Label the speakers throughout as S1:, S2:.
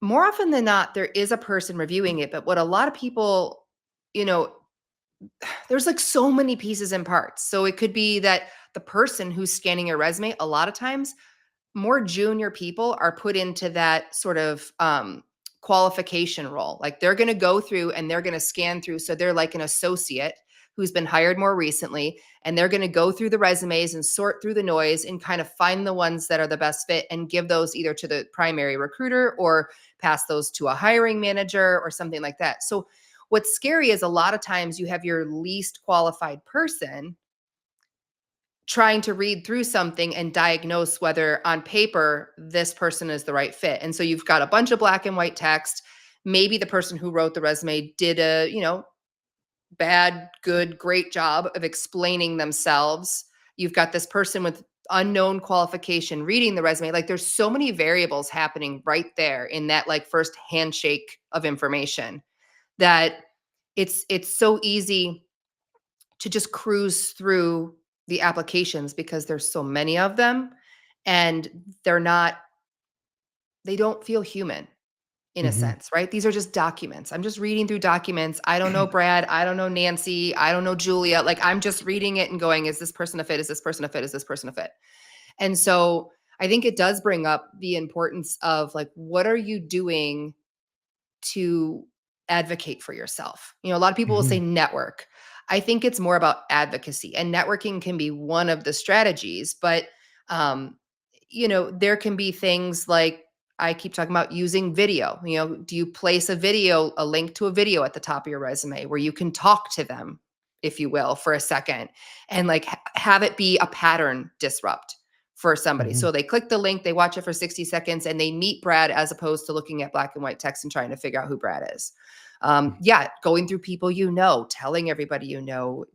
S1: more often than not, there is a person reviewing it, but what a lot of people, you know, there's like so many pieces and parts. So it could be that the person who's scanning your resume, a lot of times, more junior people are put into that sort of qualification role. Like they're going to go through and they're going to scan through. So they're like an associate who's been hired more recently, and they're going to go through the resumes and sort through the noise and kind of find the ones that are the best fit and give those either to the primary recruiter or pass those to a hiring manager or something like that. So what's scary is a lot of times you have your least qualified person trying to read through something and diagnose whether on paper this person is the right fit. And so you've got a bunch of black and white text. Maybe the person who wrote the resume did a, bad, good, great job of explaining themselves. You've got this person with unknown qualification reading the resume. Like there's so many variables happening right there in that like first handshake of information that it's so easy to just cruise through the applications because there's so many of them, and they don't feel human in a
S2: Mhm.
S1: sense, right? These are just documents. I'm just reading through documents. I don't know Brad. I don't know Nancy. I don't know Julia. Like I'm just reading it and going, is this person a fit? Is this person a fit? Is this person a fit? And so I think it does bring up the importance of like, what are you doing to advocate for yourself? A lot of people will say
S2: Mhm.
S1: network. I think it's more about advocacy, and networking can be one of the strategies, but um, there can be things like I keep talking about using video. Do you place a link to a video at the top of your resume where you can talk to them, if you will, for a second, and like have it be a pattern disrupt for somebody.
S2: Mhm.
S1: So they click the link, they watch it for 60 seconds, and they meet Brad as opposed to looking at black and white text and trying to figure out who Brad is. Yeah, going through people telling everybody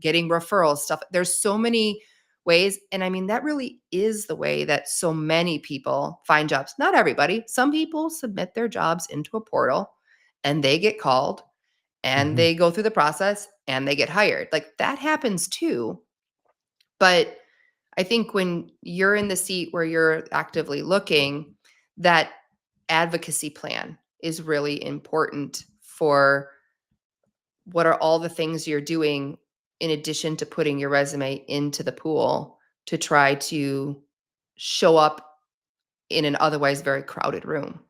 S1: getting referrals, stuff. There's so many ways. And I mean, that really is the way that so many people find jobs. Not everybody. Some people submit their jobs into a portal and they get called and
S2: Mhm.
S1: they go through the process and they get hired. Like that happens too. But I think when you're in the seat where you're actively looking, that advocacy plan is really important for what are all the things you're doing in addition to putting your resume into the pool to try to show up in an otherwise very crowded room.